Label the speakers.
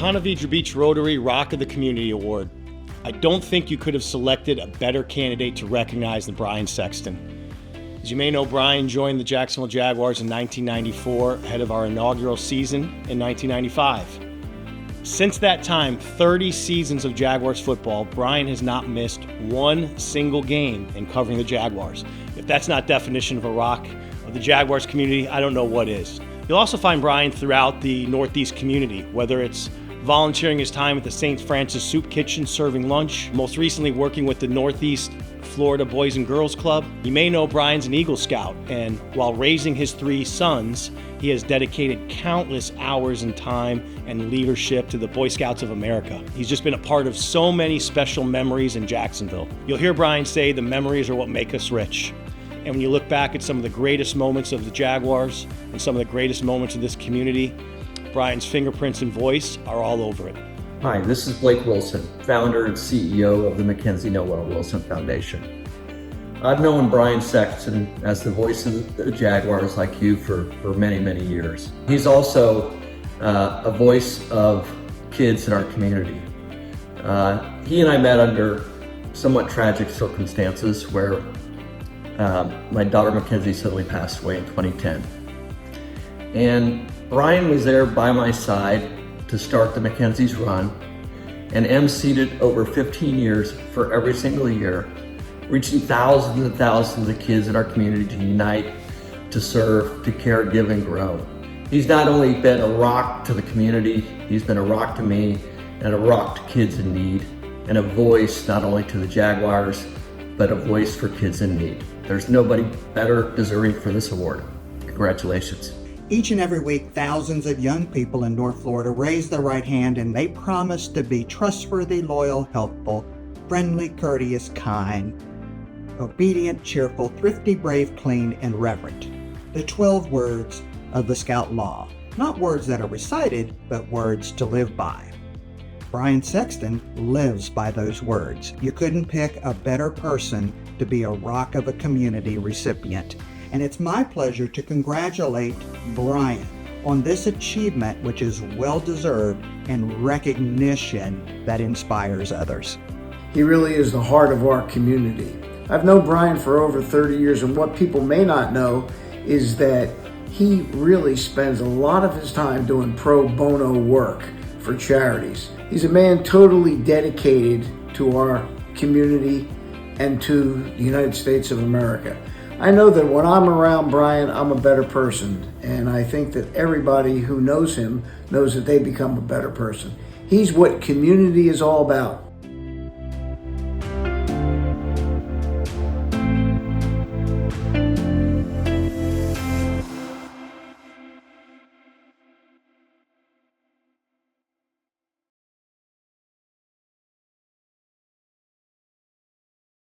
Speaker 1: Ponte Beach Rotary Rock of the Community Award. I don't think you could have selected a better candidate to recognize than Brian Sexton. As you may know, Brian joined the Jacksonville Jaguars in 1994, ahead of our inaugural season in 1995. Since that time, 30 seasons of Jaguars football, Brian has not missed one single game in covering the Jaguars. If that's not definition of a rock of the Jaguars community, I don't know what is. You'll also find Brian throughout the Northeast community, whether it's volunteering his time at the St. Francis Soup Kitchen serving lunch, most recently working with the Northeast Florida Boys and Girls Club. You may know Brian's an Eagle Scout, and while raising his 3 sons, he has dedicated countless hours and time and leadership to the Boy Scouts of America. He's just been a part of so many special memories in Jacksonville. You'll hear Brian say the memories are what make us rich. And when you look back at some of the greatest moments of the Jaguars and some of the greatest moments of this community, Brian's fingerprints and voice are all over it.
Speaker 2: Hi, this is Blake Wilson, founder and CEO of the Mackenzie Noel Wilson Foundation. I've known Brian Sexton as the voice of the Jaguars like you for many, many years. He's also a voice of kids in our community. He and I met under somewhat tragic circumstances where my daughter Mackenzie suddenly passed away in 2010. And Brian was there by my side to start the Mackenzie's run and emceed it over 15 years for every single year, reaching thousands and thousands of kids in our community to unite, to serve, to care, give, and grow. He's not only been a rock to the community, he's been a rock to me and a rock to kids in need, and a voice not only to the Jaguars, but a voice for kids in need. There's nobody better deserving for this award. Congratulations.
Speaker 3: Each and every week, thousands of young people in North Florida raise their right hand and they promise to be trustworthy, loyal, helpful, friendly, courteous, kind, obedient, cheerful, thrifty, brave, clean, and reverent. The 12 words of the Scout Law. Not words that are recited, but words to live by. Brian Sexton lives by those words. You couldn't pick a better person to be a Rock of a Community recipient. And it's my pleasure to congratulate Brian on this achievement, which is well-deserved, and recognition that inspires others.
Speaker 4: He really is the heart of our community. I've known Brian for over 30 years, and what people may not know is that he really spends a lot of his time doing pro bono work for charities. He's a man totally dedicated to our community and to the United States of America. I know that when I'm around Brian, I'm a better person, and I think that everybody who knows him knows that they become a better person. He's what community is all about.